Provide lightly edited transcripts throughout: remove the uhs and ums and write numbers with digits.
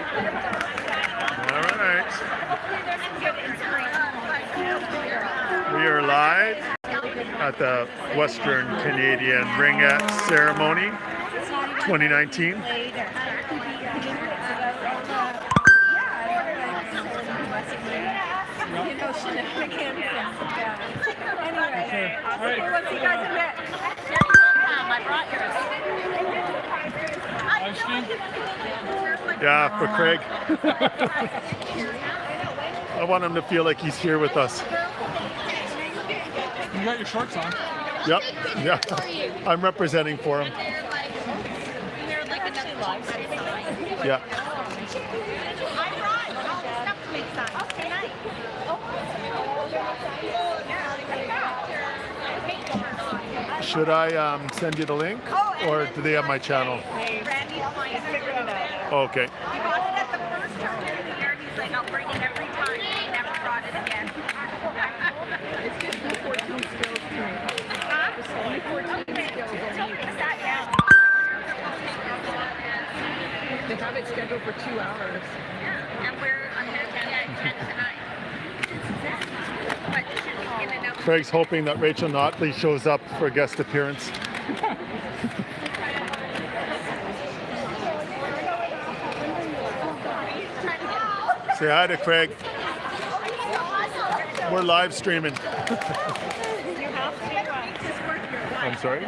All right. We are live at the Western Canadian Ringette Ceremony 2019. Yeah, for Craig. I want him to feel like he's here with us. You got your shorts on. Yep. Yeah. I'm representing for him. Yeah. Should I send you the link, or do they have my channel? Okay. He bought it at the first tournament of the year, and he's like, I'll bring it every time. He never brought it again. It's just the 14 skills to me. Huh? It's only 14 skills. Sat down. They have it scheduled for 2 hours. Yeah, and we're on 10 tonight. Craig's hoping that Rachel Notley shows up for a guest appearance. Say hi to Craig. We're live streaming. I'm sorry?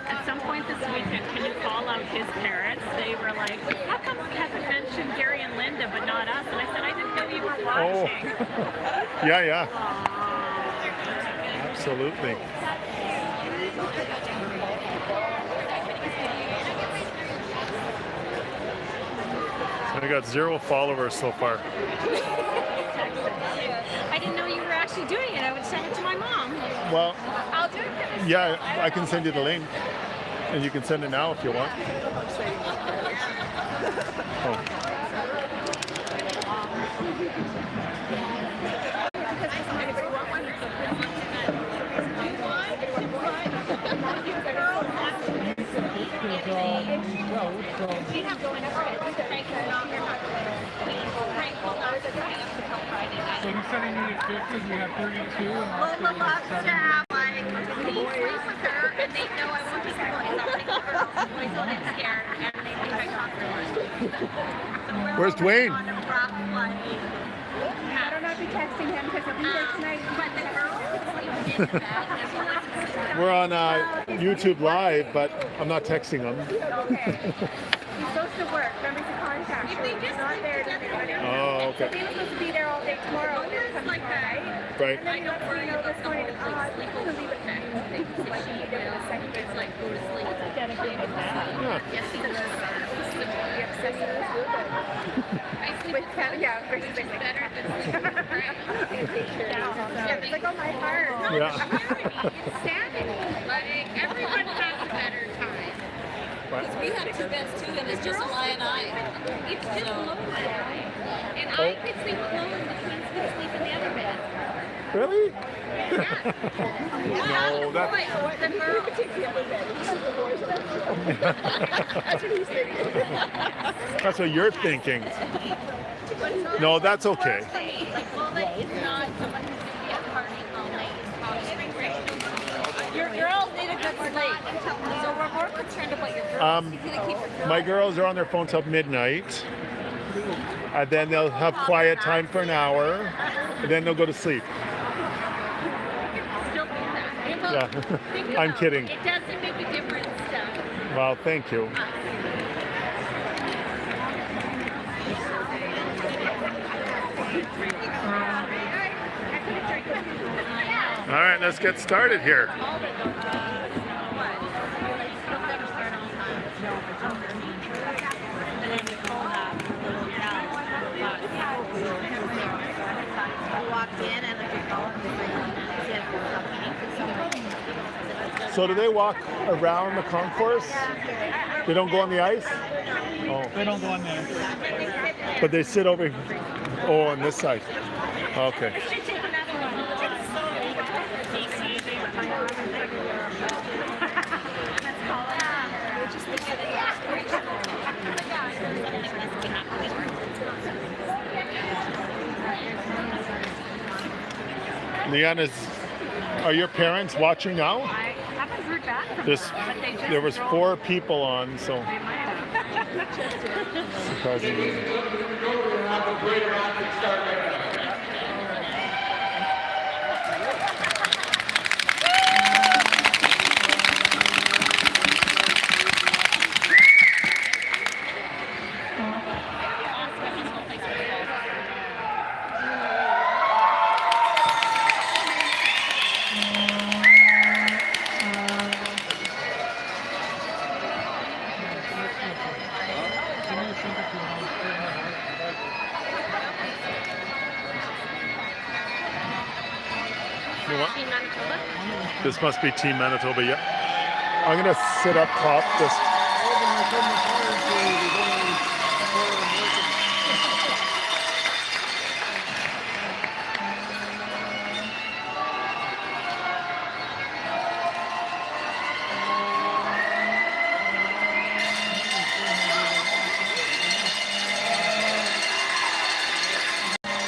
At some point this weekend, can you call out his parents? They were like, how come we haven't mentioned Gary and Linda but not us? And I said, I didn't know you were watching. Oh. Yeah. Absolutely. I got 0 followers so far. I didn't know you were actually doing it. I would send it to my mom. Well, I'll do it. yeah, I can send you the link, and you can send it now if you want. Oh. So you said you needed 50, you have 32, and Lola loves to have like me sleep with her, and they know I won't take the boys. I'll take the girls. The boys will get scared, and they think I talk too much. Where's Dwayne? On a rough, like, I don't know if you're texting him because he'll be there tonight. But the girls sleep in bed. We're on YouTube Live, but I'm not texting them. Okay. He's supposed to work. Remember to contact him. He's not there today. Oh, okay. He was supposed to be there all day tomorrow. It's like that. Right. And then he let me know this morning. He's going to leave it for me. Like, he did it a second. It's like, go to sleep. It's dedicated. Yeah. Yes, he does. The obsessive is good. With Kat, yeah, versus like better than yeah, it's like on my heart. Yeah. It's sanity. Like, everyone has a better time. Right. We have 2 beds too, and it's just Eli and I. It's just close. And I could sleep close, the twins could sleep in the other bed. Really? Yeah. No, The boys, the girls. That's what you're thinking. No, that's okay. Like, Lola is not someone who's going to be at parties all night. Your girls need a good sleep, so we're more concerned about your girls. You gotta keep your girls. My girls are on their phone till midnight, and then they'll have quiet time for an hour, and then they'll go to sleep. Still do that. Yeah, I'm kidding. It doesn't make a difference. Well, thank you. All right, let's get started here. So do they walk around the concourse? They don't go on the ice? Oh. They don't go on there. But they sit over, oh, on this side. Okay. Leanne, are your parents watching now? I haven't heard back from This, them, but they just there was drove. 4 people on, so They might have. surprisingly. You know what? Team Manitoba. This must be Team Manitoba, yeah. I'm gonna sit up top just.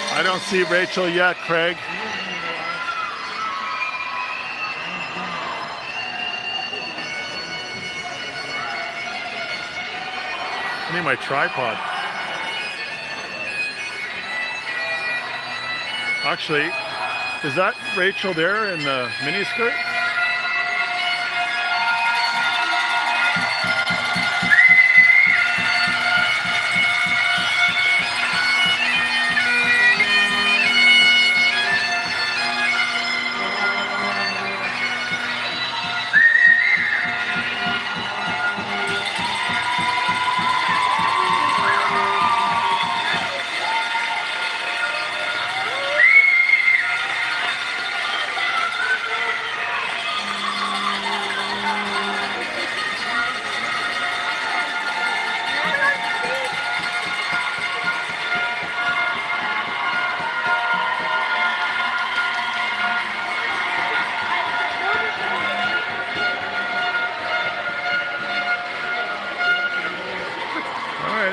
I don't see Rachel yet, Craig. I need my tripod. Actually, is that Rachel there in the miniskirt?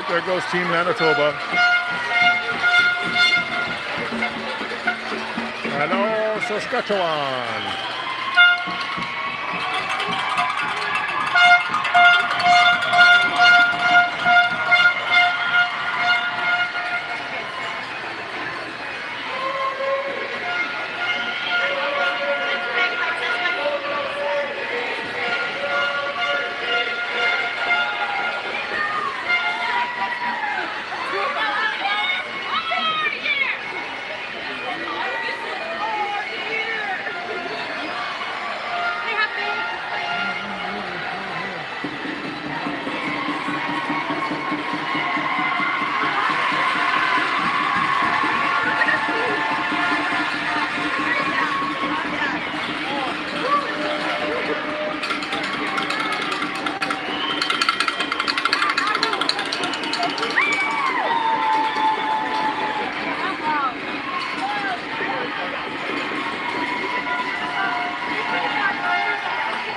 There goes Team Manitoba. Hello, Saskatchewan.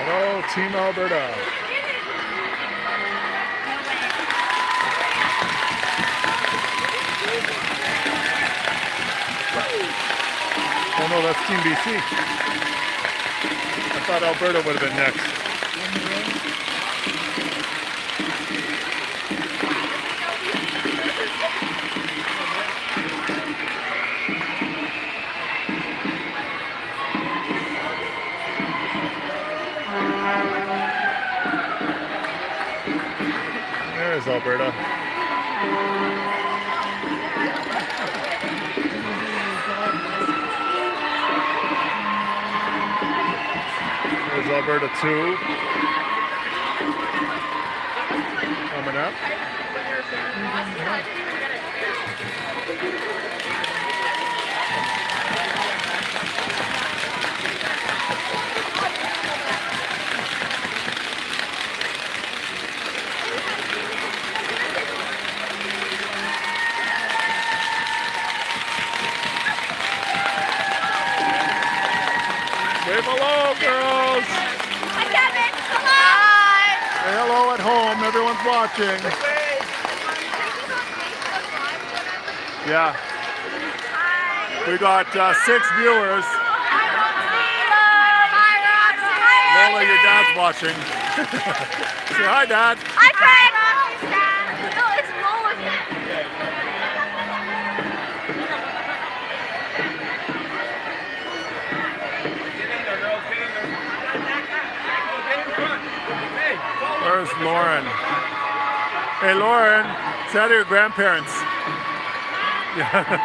Hello, Team Alberta. Oh no, that's Team BC. I thought Alberta would have been next. There's Alberta. There's Alberta 2. Coming up. Wave hello, girls. Hi, Kevin. Hello. Say hello at home. Everyone's watching. Yeah. We got 6 viewers. Lola, your dad's watching. Say hi, Dad. Hi, Craig. No, it's Lola. Where's Lauren? Hey, Lauren, say hi to your grandparents. Yeah.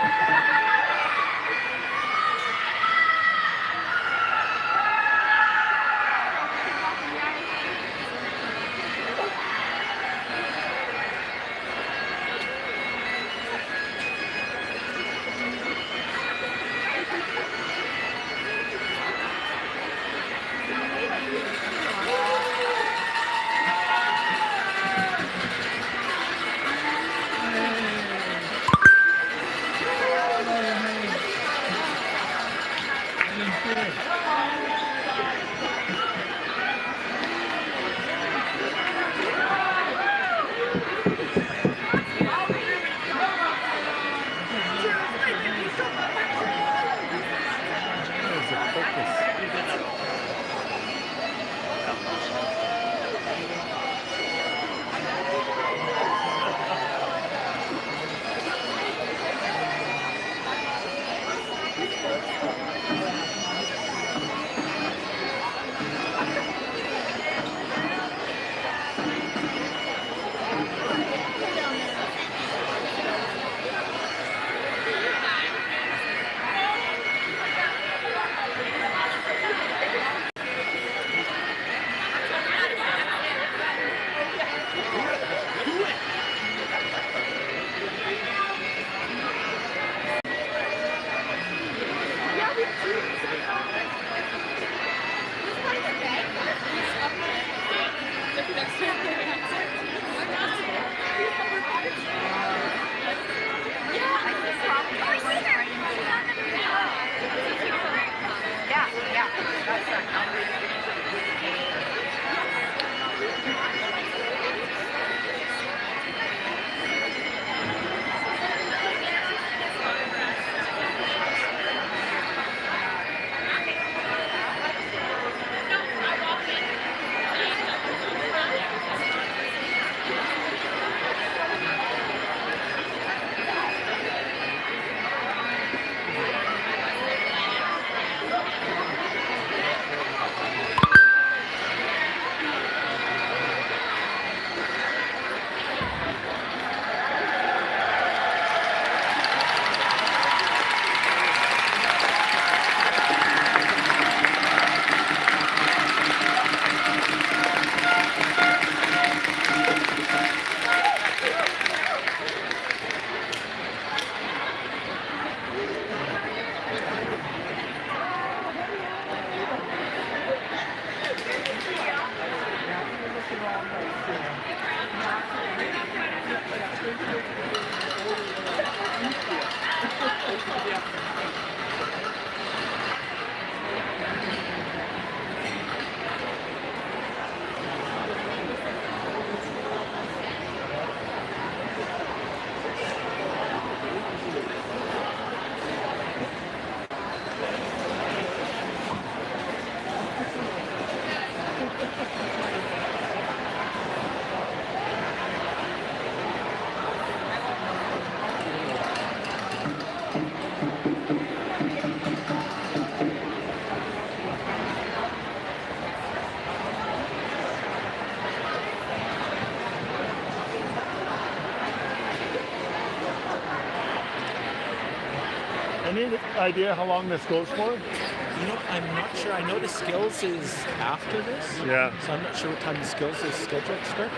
Any idea how long this goes for? You know, I'm not sure. I know the skills is after this. Yeah. So I'm not sure what time the skills is scheduled to start.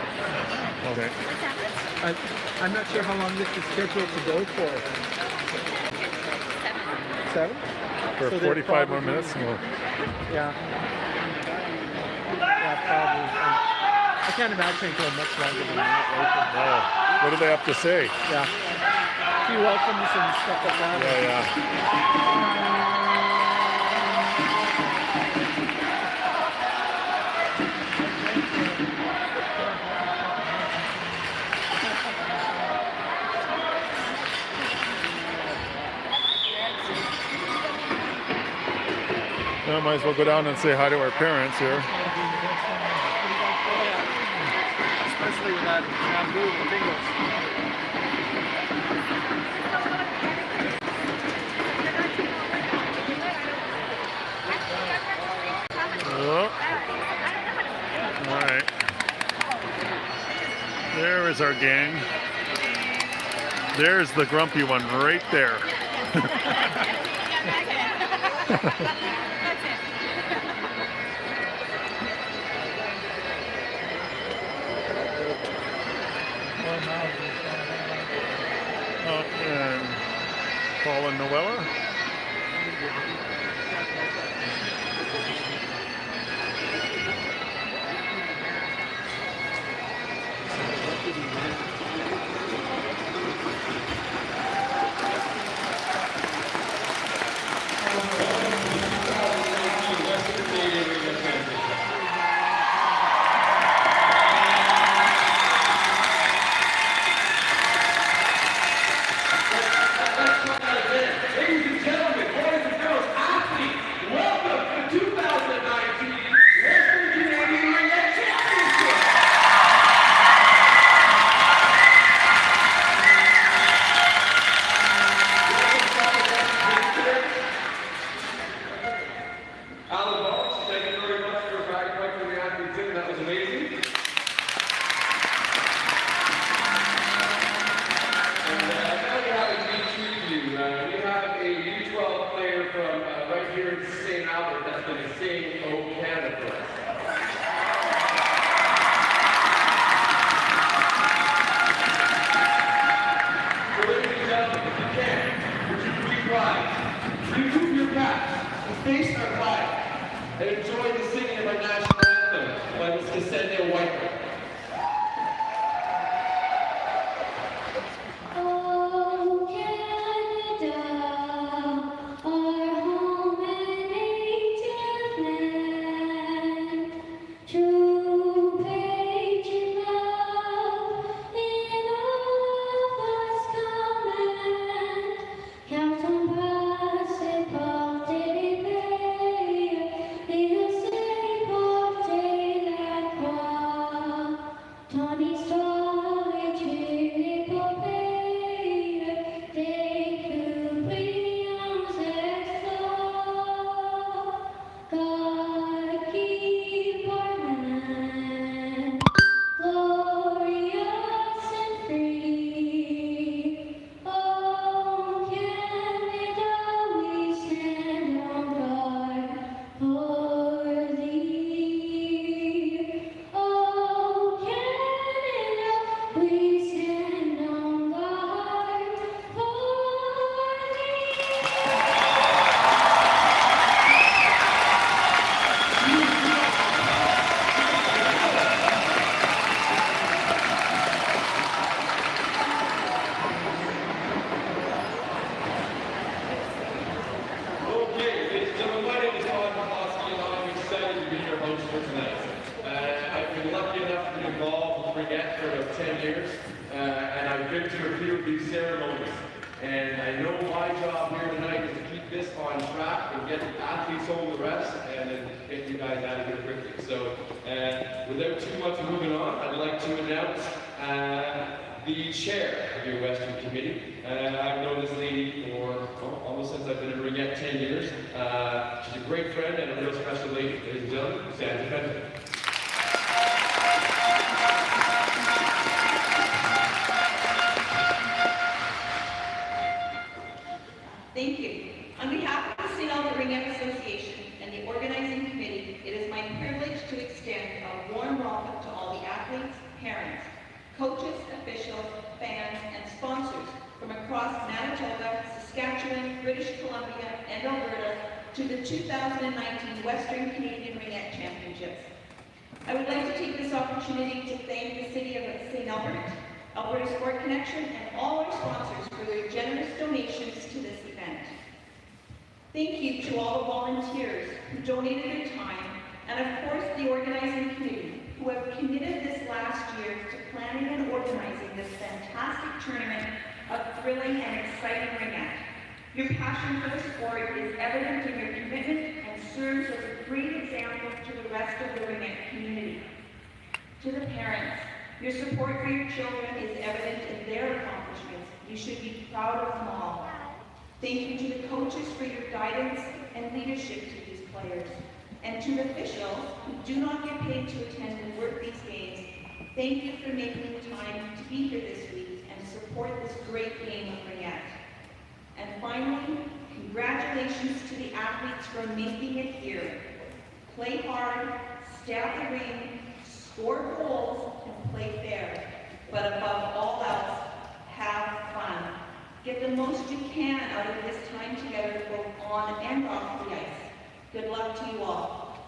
Okay. I'm not sure how long this is scheduled to go for. 7? For So they're 45 more probably- minutes? No. Yeah. Yeah, probably. I can't imagine it going much longer than that. No. What do they have to say? Yeah. A few welcomes and stuff like that. Yeah, yeah. Well, might as well go down and say hi to our parents here. especially with that bamboo with fingers. Oh. All right. There is our gang. There's the grumpy one right there. And Paul and Noella. Face our flag and enjoy the singing of our national anthem by Mr. Ksenia White. Oh, Canada, our home and native land, true patriot love in all of us command, count on blessed porter, il sei porter la croix, ton histoire est une épopée, des plus brillants exploits, God keep our land glorious and free. Oh, Canada, we stand on guard for thee. Oh, Canada, we stand on guard for thee. Okay, ladies and gentlemen, my name is Todd McCloskey and I'm excited to be your host for tonight. I've been lucky enough to be involved with Ringette for about 10 years, and I've been to a few of these ceremonies. And I know my job here tonight is to keep this on track and get the athletes home the rest and then get you guys out of here quickly. So without too much moving on, I'd like to announce the chair of your Western Committee. I've known this lady for almost since I've been in Ringette 10 years. She's a great friend and a real special lady. Ladies and gentlemen, Sandra Benton. Thank you. On behalf of the St. Albert Ringette Association and the organizing committee, it is my privilege to extend a warm welcome to all the athletes, parents, coaches, officials, fans, and sponsors from across Manitoba, Saskatchewan, British Columbia, and Alberta to the 2019 Western Canadian Ringette Championships. I would like to take this opportunity to thank the City of St. Albert, Alberta Sport Connection, and all our sponsors for their generous donations to this event. Thank you to all the volunteers who donated their time, and of course the organizing committee, who have committed this last year to planning and organizing this fantastic tournament of thrilling and exciting ringette. Your passion for the sport is evident in your commitment and serves as a great example to the rest of the ringette community. To the parents, Your support for your children is evident in their accomplishments. You should be proud of them all. Thank you to the coaches for your guidance and leadership to these players. And to the officials who do not get paid to attend and work these games, thank you for making the time to be here this week and support this great game of Ringette. And finally, congratulations to the athletes for making it here. Play hard, stay out the ring, score goals, and play fair. But above all else, have fun. Get the most you can out of this time together, both on and off the ice. Good luck to you all.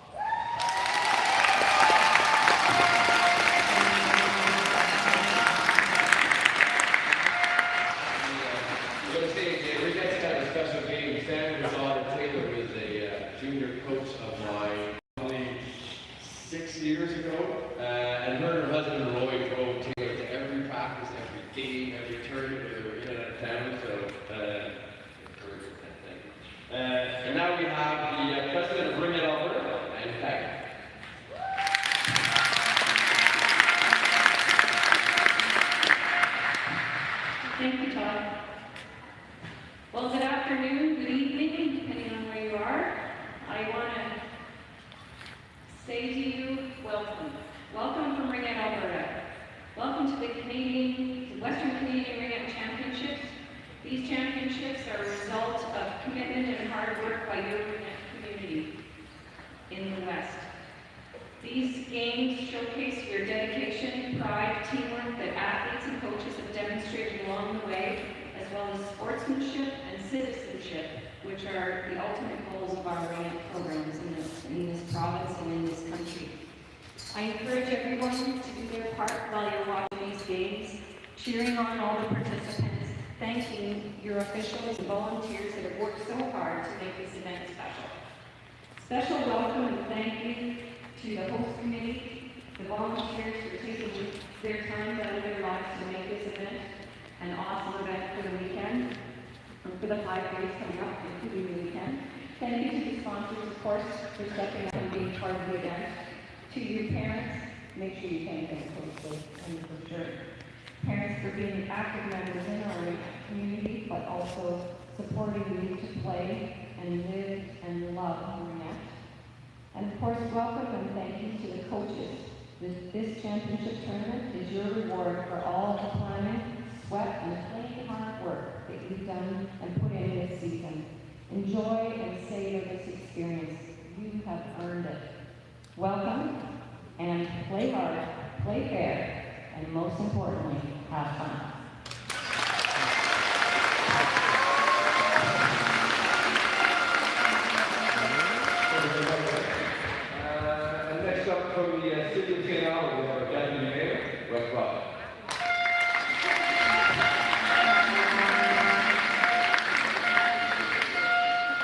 I'm going to say, Ringette's had a special game. Sandra Taylor was a junior coach of mine probably 6 years ago. And her and her husband Roy drove Taylor to every practice, every game, every tournament where they were in and out of town. So, and now we have the president of Ringette, Alberta, and Peg. Thank you, Todd. Well, good afternoon, good evening, depending on where you are. I want to say to you, welcome. Welcome from Ringette, Alberta. Welcome to the Western Canadian Ringette Championships. These championships are a result of commitment and hard work by your Ringette community in the West. These games showcase your dedication, pride, teamwork that athletes and coaches have demonstrated along the way, as well as sportsmanship and citizenship, which are the ultimate goals of our Ringette programs in this province and in this country. I encourage everyone to do their part while you're watching these games, cheering on all the participants, thanking your officials and volunteers that have worked so hard to make this event special. Special welcome and thank you to the host committee, the volunteers for taking their time out of their lives to make this event an awesome event for the weekend, and for the 5 days coming up, including the weekend. Thank you to the sponsors, of course, for stepping up and being part of the event. To your parents, make sure you thank them closely and for sure. Parents for being active members in our community, but also supporting you to play and live and love Ringette. And of course, welcome and thank you to the coaches. This championship tournament is your reward for all of the planning, sweat, and plain hard work that you've done and put in this season. Enjoy and savor this experience. You have earned it. Welcome, and play hard, play fair, and most importantly, have fun. Next up from the city of St. Albert, we have our deputy mayor, Russ Rock.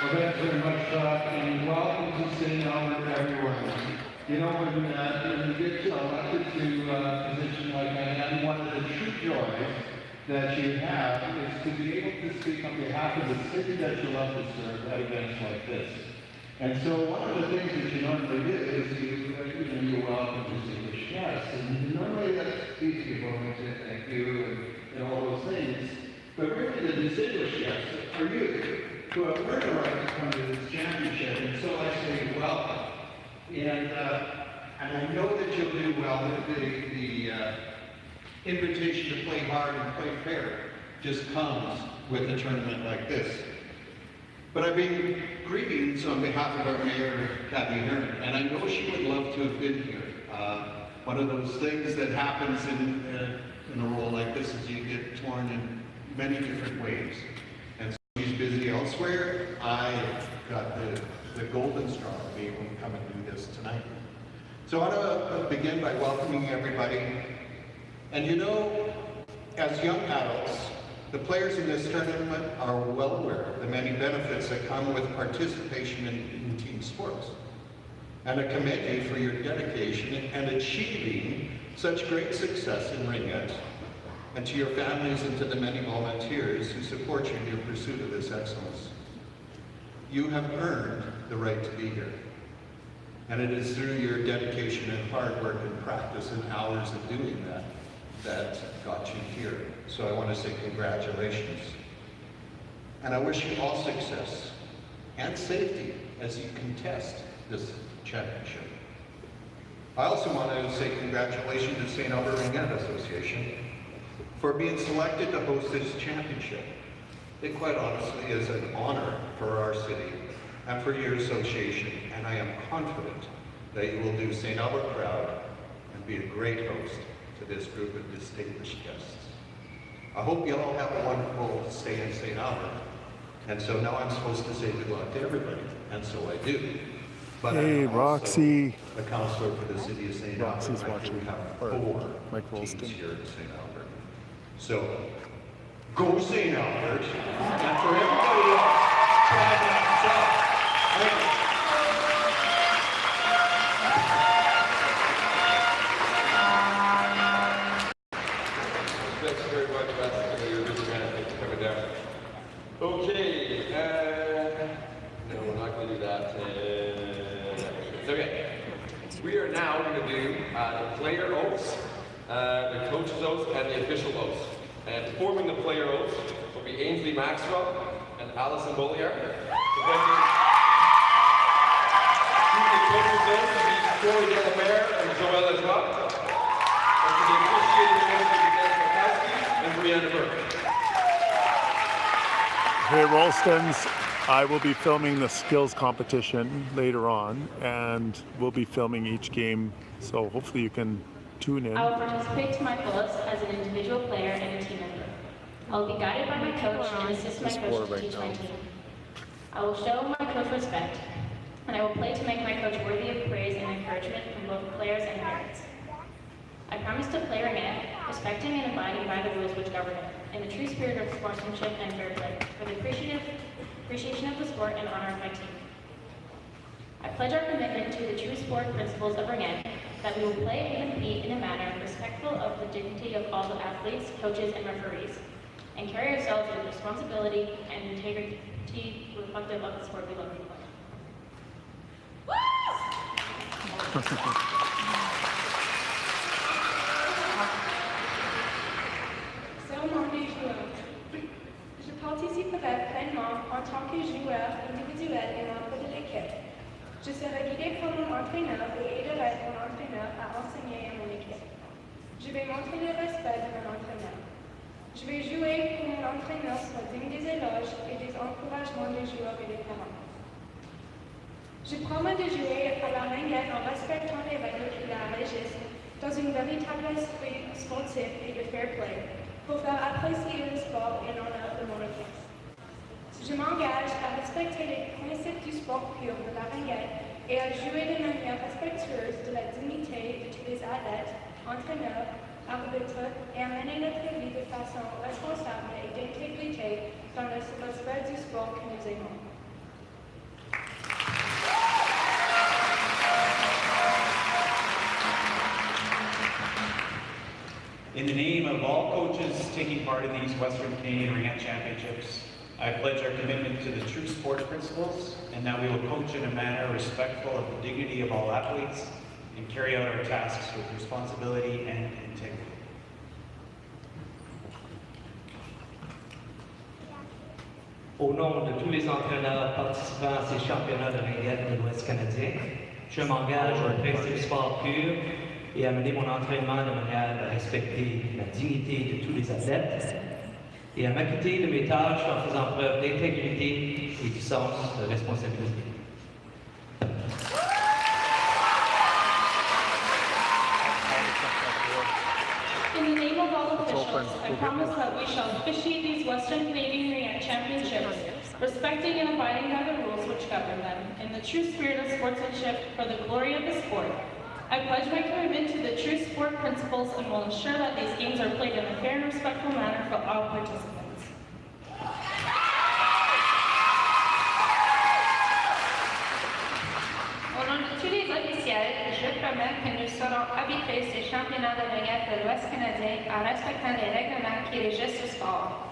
Well, thanks very much, and welcome to St. Albert, everyone. You know, when you get elected to a position like that, and one of the true joys that you have is to be able to speak on behalf of the city that you love to serve at events like this. And so one of the things that you normally do is you welcome distinguished guests, and normally that's these people and say thank you and all those things. But really the distinguished guests are you, who have earned the right to come to this championship, and so I say welcome. And I know that you'll do well. The invitation to play hard and play fair just comes with a tournament like this. But I bring greetings on behalf of our mayor, Kathy Hearn, and I know she would love to have been here. One of those things that happens in a role like this is you get torn in many different ways. And so she's busy elsewhere. I got the golden straw to be able to come and do this tonight. So I want to begin by welcoming everybody. And you know, as young adults, the players in this tournament are well aware of the many benefits that come with participation in team sports. And I commend you for your dedication and achieving such great success in Ringette, and to your families and to the many volunteers who support you in your pursuit of this excellence. You have earned the right to be here. And it is through your dedication and hard work and practice and hours of doing that that got you here. So I want to say congratulations. And I wish you all success and safety as you contest this championship. I also want to say congratulations to St. Albert Ringette Association for being selected to host this championship. It quite honestly is an honor for our city and for your association, and I am confident that you will do St. Albert proud and be a great host to this group of distinguished guests. I hope you all have a wonderful stay in St. Albert. And so now I'm supposed to say good luck to everybody, and so I do. But Hey, I'm Roxy. also a counselor for the city of St. Albert. Roxy's I watching. have Or 4 Mike teams Rolston. here at St. Albert. So, go St. Albert, and for everybody else, try that yourself. Thank you. Thanks very much, Beth. You're a busy man. Thanks for coming down. Okay. No, we're not going to do that. Okay. We are now going to do the player oaths, the coach's oaths, and the official oaths. And performing the player oaths will be Ainsley Maxwell and Alison Bolliard. Performing the coach's oaths will be Corey Delamere and Joelle Edward. And for the officiating oaths will be Dennis Makowski and Brianna Burke. Hey, Rolstons, I will be filming the skills competition later on, and we'll be filming each game, so hopefully you can tune in. I will participate to my fullest as an individual player and a team member. I will be guided by my coach and assist my coach to teach my team. I will show my coach respect, and I will play to make my coach worthy of praise and encouragement from both players and parents. I promise to play Ringette, respecting and abiding by the rules which govern it, in the true spirit of sportsmanship and fair play, for the appreciation of the sport and honor of my team. I pledge our commitment to the true sport principles of Ringette, that we will play and compete in a manner respectful of the dignity of all the athletes, coaches, and referees, and carry ourselves with responsibility and integrity reflective of the sport we love and play. Ceremonies joueurs. Je participerai pleinement en tant que joueur individuel et membre de l'équipe. Je serai guidé par mon entraîneur et aiderai mon entraîneur à enseigner à mon équipe. Je vais montrer le respect de mon entraîneur. Je vais jouer pour mon entraîneur soit digne des éloges et des encouragements des joueurs et des parents. Je promets de jouer à la ringette en respectant les règles qui la régissent dans une véritable esprit sportif et de fair play, pour faire apprécier le sport et l'honneur de mon équipe. Je m'engage à respecter les principes du sport pur de la ringette et à jouer de manière respectueuse de la dignité de tous les athlètes, entraîneurs, arbitres et à mener notre vie de façon responsable et d'intégrité dans le respect du sport que nous aimons. In the name of all coaches taking part in these Western Canadian Ringette Championships, I pledge our commitment to the true sport principles and that we will coach in a manner respectful of the dignity of all athletes and carry out our tasks with responsibility and integrity. Au nom de tous les entraîneurs participant à ces championnats de ringette de l'Ouest canadien, je m'engage au principe sport pur et à mener mon entraînement de manière à respecter la dignité de tous les athlètes et à m'acquitter de mes tâches en faisant preuve d'intégrité et du sens de responsabilité. In the name of all officials, I promise that we shall officiate these Western Canadian Ringette Championships, respecting and abiding by the rules which govern them, in the true spirit of sportsmanship for the glory of the sport. I pledge my commitment to the true sport principles and will ensure that these games are played in a fair and respectful manner for all participants. Au nom de tous les officiels, je promets que nous saurons arbitrer ces championnats de ringette de l'Ouest canadien en respectant les règlements qui régissent ce sport.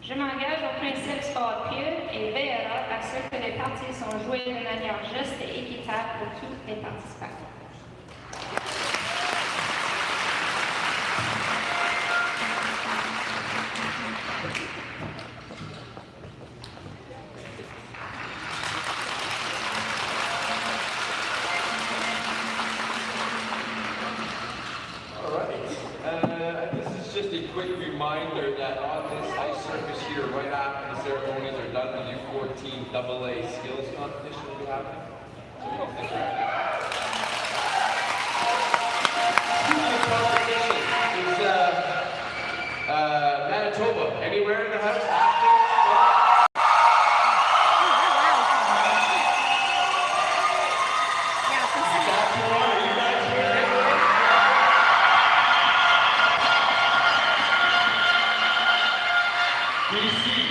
Je m'engage au principe sport pur et veillera à ce que les parties sont jouées de manière juste et équitable pour tous les participants. 2014 AA skills competition will be happening. Speaking of competition, is Manitoba anywhere in the house?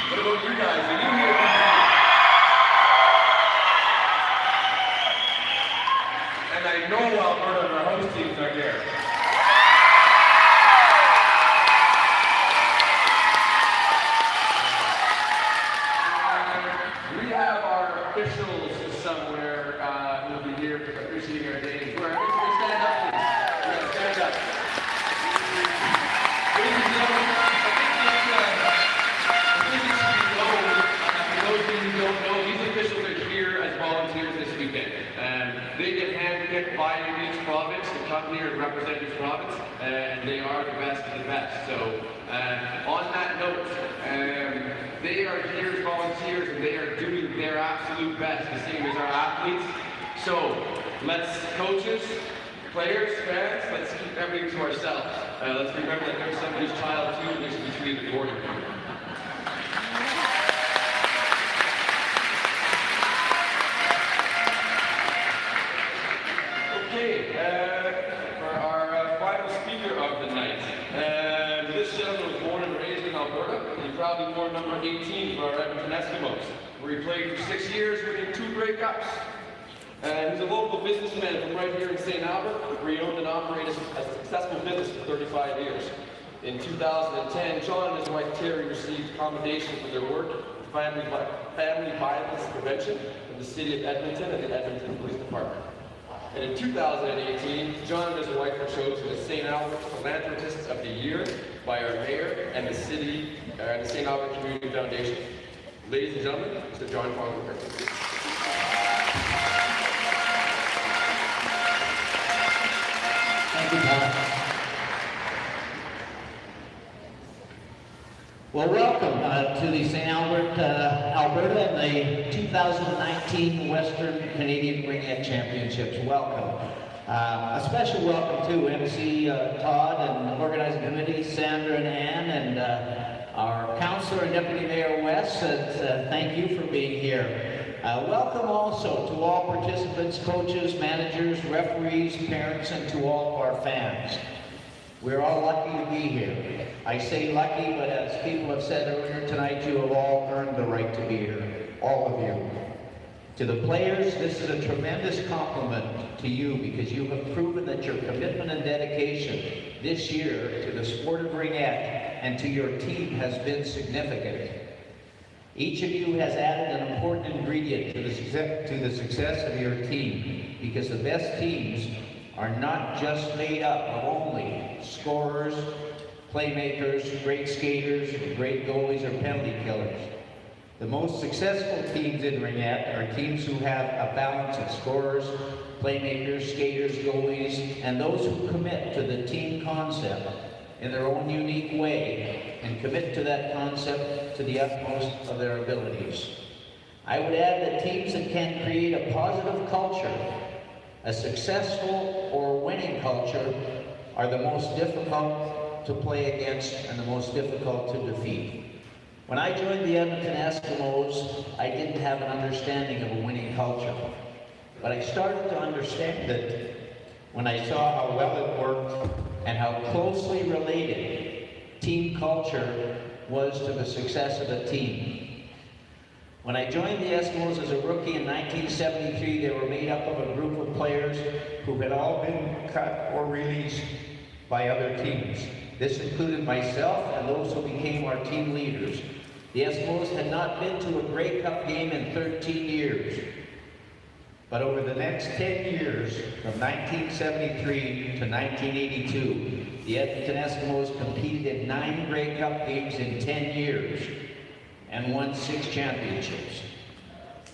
What about you guys? Are you here? And I know Alberta and our host teams are here. We have our officials somewhere who will be here appreciating our names. Where everybody stand up, please. Stand up. Ladies and gentlemen, don't know, these officials are here as volunteers this weekend. They get handpicked by each province to come here and represent each province, and they are the best of the best. So, on that note, they are here as volunteers, and they are doing their absolute best, the same as our athletes. So, let's, coaches, players, fans, let's keep everything to ourselves. Let's remember that there's somebody's child too, and they should be treated accordingly. Okay, for our final speaker of the night. This gentleman was born and raised in Alberta, and he proudly wore number 18 for our Edmonton Eskimos, where he played for 6 years, winning 2 Grey Cups. He's a local businessman from right here in St. Albert, where he owned and operated a successful business for 35 years. In 2010, John and his wife Terry received commendation for their work with family violence prevention from the City of Edmonton and the Edmonton Police Department. And in 2018, John and his wife were chosen as St. Albert Philanthropists of the Year by our mayor and the city, the St. Albert Community Foundation. Ladies and gentlemen, Mr. John Farmer. Thank you, Tom. Well, welcome to the St. Albert, Alberta, and the 2019 Western Canadian Ringette Championships. Welcome. A special welcome to MC Todd and organizing committee, Sandra and Ann, and our councillor and deputy mayor Wes. Thank you for being here. Welcome also to all participants, coaches, managers, referees, parents, and to all of our fans. We're all lucky to be here. I say lucky, but as people have said earlier tonight, you have all earned the right to be here. All of you. To the players, this is a tremendous compliment to you because you have proven that your commitment and dedication this year to the sport of ringette and to your team has been significant. Each of you has added an important ingredient to the success of your team because the best teams are not just made up of only scorers, playmakers, great skaters, great goalies, or penalty killers. The most successful teams in ringette are teams who have a balance of scorers, playmakers, skaters, goalies, and those who commit to the team concept in their own unique way and commit to that concept to the utmost of their abilities. I would add that teams that can create a positive culture, a successful or winning culture, are the most difficult to play against and the most difficult to defeat. When I joined the Edmonton Eskimos, I didn't have an understanding of a winning culture. But I started to understand it when I saw how well it worked and how closely related team culture was to the success of a team. When I joined the Eskimos as a rookie in 1973, they were made up of a group of players who had all been cut or released by other teams. This included myself and those who became our team leaders. The Eskimos had not been to a Grey Cup game in 13 years. But over the next 10 years, from 1973 to 1982, the Edmonton Eskimos competed in 9 Grey Cup games in 10 years and won 6 championships.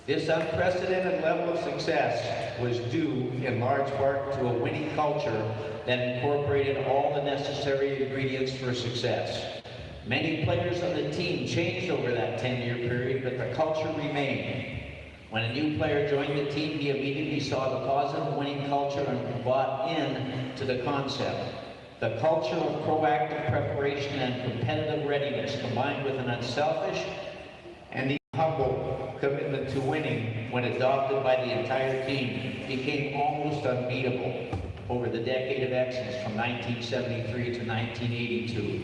This unprecedented level of success was due in large part to a winning culture that incorporated all the necessary ingredients for success. Many players on the team changed over that 10-year period, but the culture remained. When a new player joined the team, he immediately saw the positive winning culture and bought in to the concept. The culture of proactive preparation and competitive readiness, combined with an unselfish and humble commitment to winning when adopted by the entire team, became almost unbeatable over the decade of excellence from 1973 to 1982.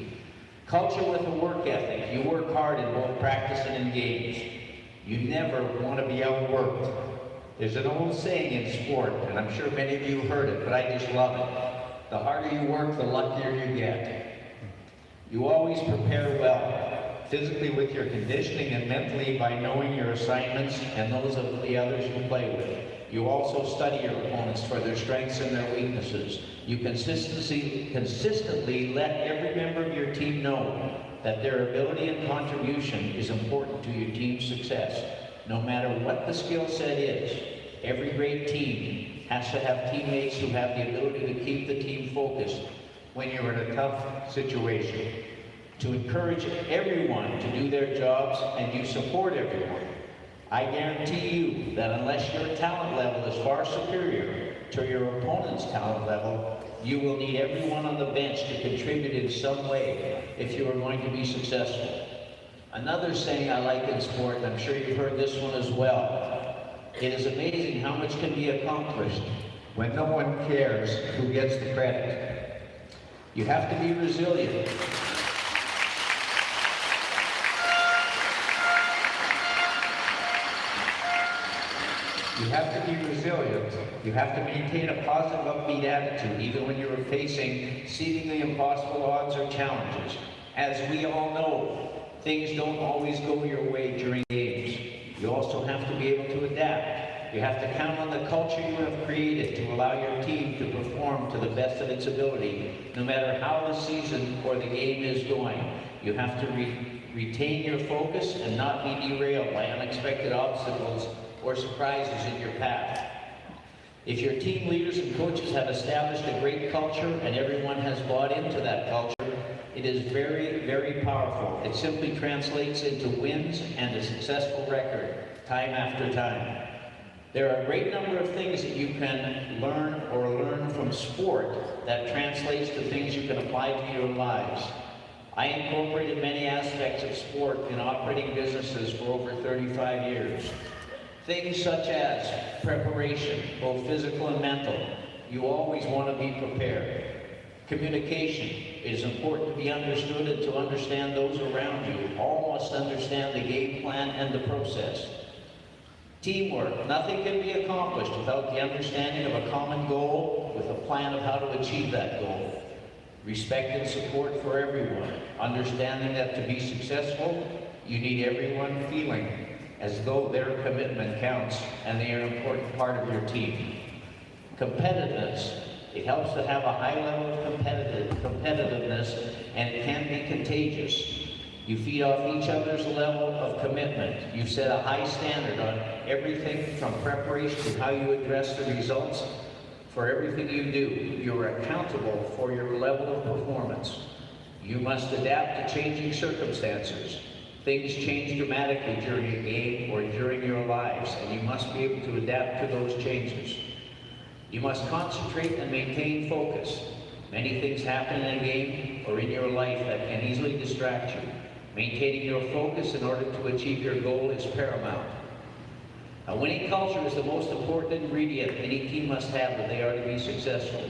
Culture with a work ethic. You work hard in both practice and in games. You never want to be outworked. There's an old saying in sport, and I'm sure many of you heard it, but I just love it. The harder you work, the luckier you get. You always prepare well, physically with your conditioning and mentally by knowing your assignments and those of the others you play with. You also study your opponents for their strengths and their weaknesses. You consistently let every member of your team know that their ability and contribution is important to your team's success. No matter what the skill set is, every great team has to have teammates who have the ability to keep the team focused when you're in a tough situation. To encourage everyone to do their jobs, and you support everyone. I guarantee you that unless your talent level is far superior to your opponent's talent level, you will need everyone on the bench to contribute in some way if you are going to be successful. Another saying I like in sport, and I'm sure you've heard this one as well, it is amazing how much can be accomplished when no one cares who gets the credit. You have to be resilient. You have to be resilient. You have to maintain a positive, upbeat attitude, even when you're facing seemingly impossible odds or challenges. As we all know, things don't always go your way during games. You also have to be able to adapt. You have to count on the culture you have created to allow your team to perform to the best of its ability, no matter how the season or the game is going. You have to retain your focus and not be derailed by unexpected obstacles or surprises in your path. If your team leaders and coaches have established a great culture and everyone has bought into that culture, it is very, very powerful. It simply translates into wins and a successful record, time after time. There are a great number of things that you can learn from sport that translates to things you can apply to your lives. I incorporated many aspects of sport in operating businesses for over 35 years. Things such as preparation, both physical and mental. You always want to be prepared. Communication. It is important to be understood and to understand those around you. All must understand the game plan and the process. Teamwork. Nothing can be accomplished without the understanding of a common goal with a plan of how to achieve that goal. Respect and support for everyone. Understanding that to be successful, you need everyone feeling as though their commitment counts and they are an important part of your team. Competitiveness. It helps to have a high level of competitiveness, and it can be contagious. You feed off each other's level of commitment. You set a high standard on everything from preparation to how you address the results. For everything you do, you're accountable for your level of performance. You must adapt to changing circumstances. Things change dramatically during a game or during your lives, and you must be able to adapt to those changes. You must concentrate and maintain focus. Many things happen in a game or in your life that can easily distract you. Maintaining your focus in order to achieve your goal is paramount. A winning culture is the most important ingredient any team must have if they are to be successful.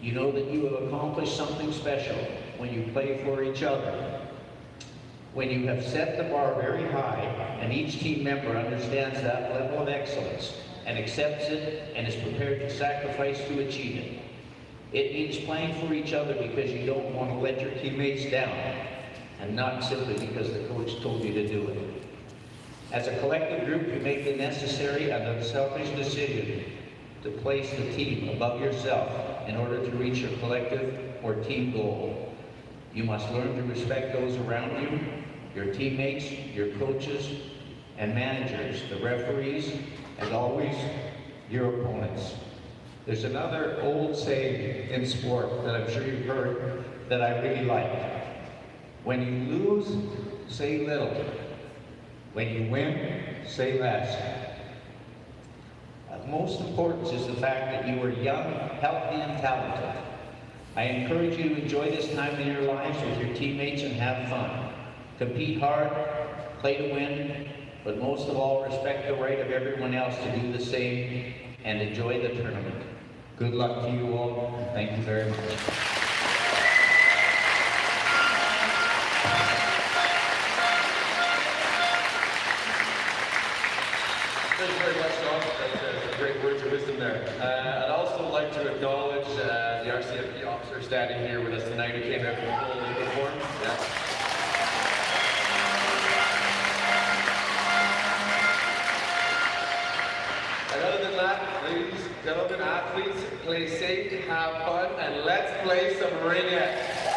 You know that you have accomplished something special when you play for each other. When you have set the bar very high and each team member understands that level of excellence and accepts it and is prepared to sacrifice to achieve it. It means playing for each other because you don't want to let your teammates down and not simply because the coach told you to do it. As a collective group, you make the necessary and unselfish decision to place the team above yourself in order to reach your collective or team goal. You must learn to respect those around you, your teammates, your coaches and managers, the referees, and always your opponents. There's another old saying in sport that I'm sure you've heard that I really like. When you lose, say little. When you win, say less. Of most importance is the fact that you are young, healthy, and talented. I encourage you to enjoy this time in your lives with your teammates and have fun. Compete hard, play to win, but most of all, respect the right of everyone else to do the same and enjoy the tournament. Good luck to you all. Thank you very much. Thank you very much, Sean. That's some great words of wisdom there. I'd also like to acknowledge the RCMP officer standing here with us tonight who came out in full uniform. Yeah. And other than that, ladies, gentlemen, athletes, play safe, have fun, and let's play some ringette.